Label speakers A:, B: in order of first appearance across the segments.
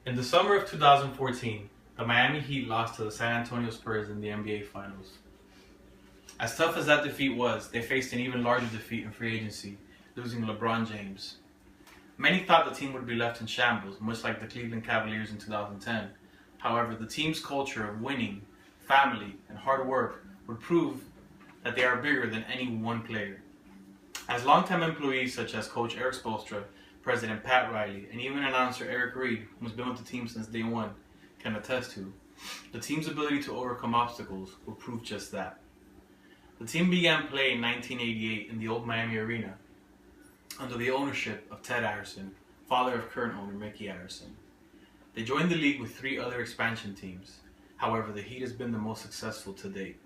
A: In the summer of 2014, the Miami Heat lost to the San Antonio Spurs in the NBA Finals. As tough as that defeat was, they faced an even larger defeat in free agency, losing LeBron James. Many thought the team would be left in shambles, much like the Cleveland Cavaliers in 2010. However, the team's culture of winning, family, and hard work would prove that they are bigger than any one player. As longtime employees such as Coach Eric Spoelstra, President Pat Riley, and even announcer Eric Reed, who's been with the team since day one, can attest to, the team's ability to overcome obstacles will prove just that. The team began play in 1988 in the old Miami Arena under the ownership of Ted Arison, father of current owner Mickey Arison. They joined the league with 3 other expansion teams. However, the Heat has been the most successful to date.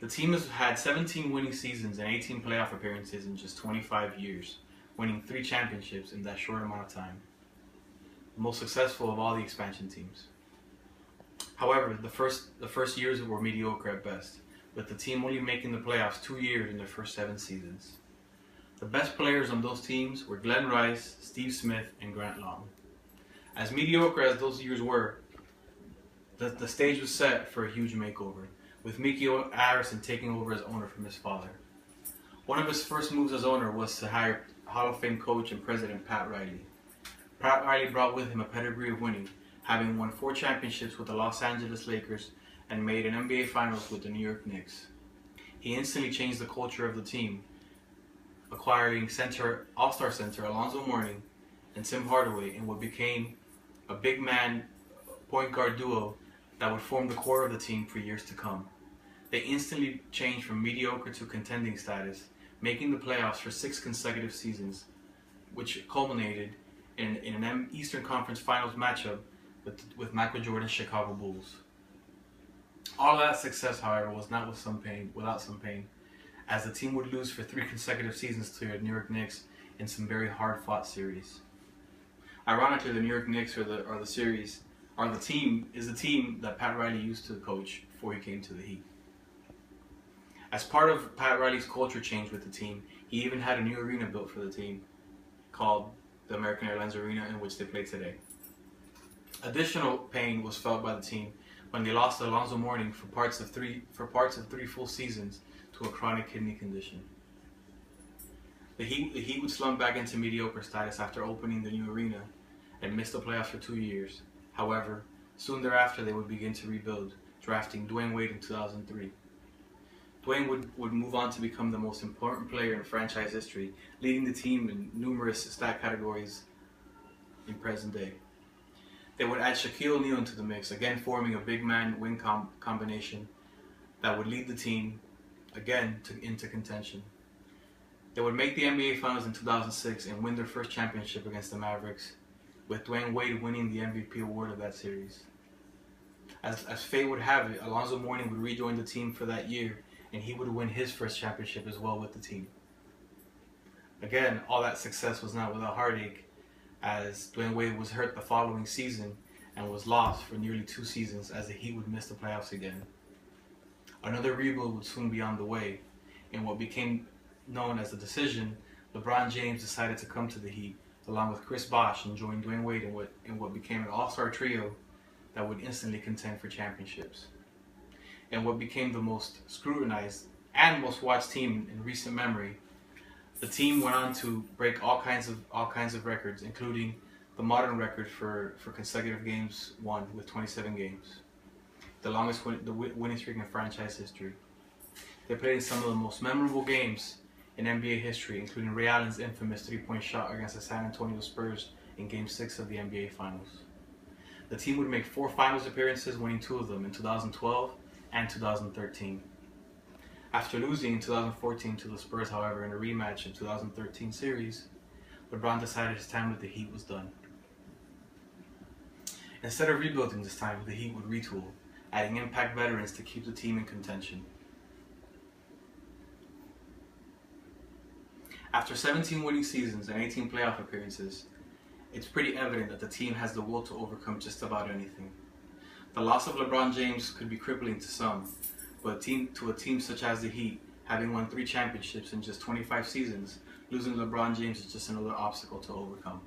A: The team has had 17 winning seasons and 18 playoff appearances in just 25 years, winning 3 championships in that short amount of time. The most successful of all the expansion teams. However, the first years were mediocre at best, with the team only making the playoffs 2 years in their first 7 seasons. The best players on those teams were Glenn Rice, Steve Smith, and Grant Long. As mediocre as those years were, the stage was set for a huge makeover, with Mickey Arison taking over as owner from his father. One of his first moves as owner was to hire Hall of Fame coach and president Pat Riley. Pat Riley brought with him a pedigree of winning, having won 4 championships with the Los Angeles Lakers and made an NBA Finals with the New York Knicks. He instantly changed the culture of the team, acquiring All-Star center Alonzo Mourning and Tim Hardaway in what became a big man point guard duo that would form the core of the team for years to come. They instantly changed from mediocre to contending status, making the playoffs for 6 consecutive seasons, which culminated in an Eastern Conference Finals matchup with Michael Jordan's Chicago Bulls. All of that success, however, was not without some pain, as the team would lose for 3 consecutive seasons to the New York Knicks in some very hard-fought series. Ironically, the New York Knicks is the team that Pat Riley used to coach before he came to the Heat. As part of Pat Riley's culture change with the team, he even had a new arena built for the team called the American Airlines Arena, in which they play today. Additional pain was felt by the team when they lost Alonzo Mourning for parts of 3 full seasons to a chronic kidney condition. The Heat would slump back into mediocre status after opening the new arena and miss the playoffs for 2 years. However, soon thereafter they would begin to rebuild, drafting Dwayne Wade in 2003. Dwayne would move on to become the most important player in franchise history, leading the team in numerous stat categories in present day. They would add Shaquille O'Neal into the mix, again forming a big man wing combination that would lead the team again into contention. They would make the NBA Finals in 2006 and win their first championship against the Mavericks, with Dwayne Wade winning the MVP award of that series. As fate would have it, Alonzo Mourning would rejoin the team for that year, and he would win his first championship as well with the team. Again, all that success was not without heartache, as Dwayne Wade was hurt the following season and was lost for nearly 2 seasons as the Heat would miss the playoffs again. Another rebuild would soon be on the way. In what became known as the decision, LeBron James decided to come to the Heat along with Chris Bosh and join Dwayne Wade in what became an all-star trio that would instantly contend for championships. And what became the most scrutinized and most watched team in recent memory, the team went on to break all kinds of records, including the modern record for consecutive games won with 27 games, the longest winning streak in franchise history. They played in some of the most memorable games in NBA history, including Ray Allen's infamous 3-point shot against the San Antonio Spurs in Game 6 of the NBA Finals. The team would make 4 finals appearances, winning 2 of them in 2012 and 2013. After losing in 2014 to the Spurs, however, in a rematch in 2013 series, LeBron decided his time with the Heat was done. Instead of rebuilding this time, the Heat would retool, adding impact veterans to keep the team in contention. After 17 winning seasons and 18 playoff appearances, it's pretty evident that the team has the will to overcome just about anything. The loss of LeBron James could be crippling to some, but to a team such as the Heat, having won 3 championships in just 25 seasons, losing LeBron James is just another obstacle to overcome.